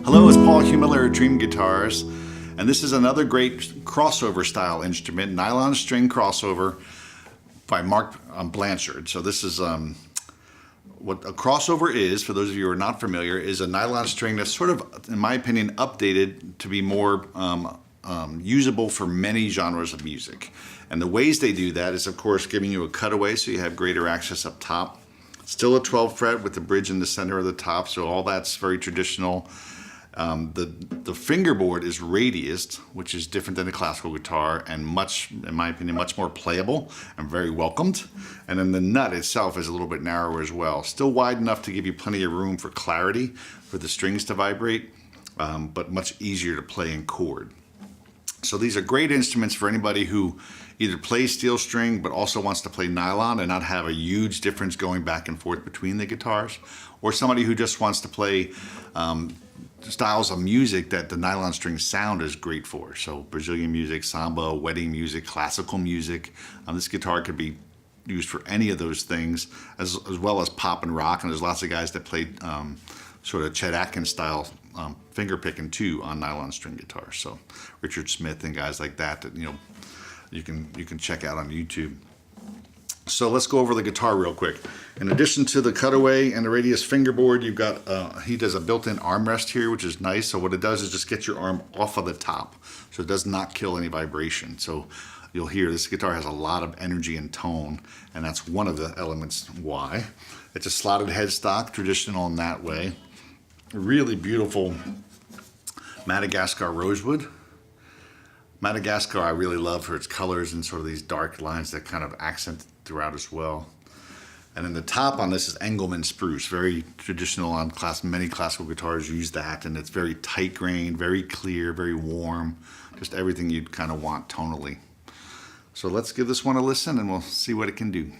Hello, it's Paul Humiller, Dream Guitars, and this is another great crossover style instrument, nylon string crossover by Mark Blanchard. So this is what a crossover is, for those of you who are not familiar, is a nylon string that's sort of, in my opinion, updated to be more usable for many genres of music. And the ways they do that is, of course, giving you a cutaway so you have greater access up top. Still a 12 fret with the bridge in the center of the top, so all that's very traditional. The fingerboard is radiused, which is different than the classical guitar and much, in my opinion, much more playable and very welcomed. And then the nut itself is a little bit narrower as well. Still wide enough to give you plenty of room for clarity for the strings to vibrate, but much easier to play in chord. So these are great instruments for anybody who either plays steel string but also wants to play nylon and not have a huge difference going back and forth between the guitars, or somebody who just wants to play styles of music that the nylon string sound is great for. So Brazilian music, samba, wedding music, classical music. This guitar could be used for any of those things, as well as pop and rock. And there's lots of guys that play sort of Chet Atkins style finger picking too on nylon string guitars. So Richard Smith and guys like that you can check out on YouTube. So let's go over the guitar real quick. In addition to the cutaway and the radius fingerboard, you've got he does a built-in armrest here, which is nice. So what it does is just get your arm off of the top, so it does not kill any vibration. So you'll hear this guitar has a lot of energy and tone, and that's one of the elements why. It's a slotted headstock, traditional in that way. Really beautiful Madagascar Rosewood. Madagascar I really love for its colors and sort of these dark lines that kind of accent throughout as well. And then the top on this is Engelmann Spruce, very traditional on many classical guitars use that, and it's very tight grained, very clear, very warm, just everything you'd kind of want tonally. So let's give this one a listen and we'll see what it can do.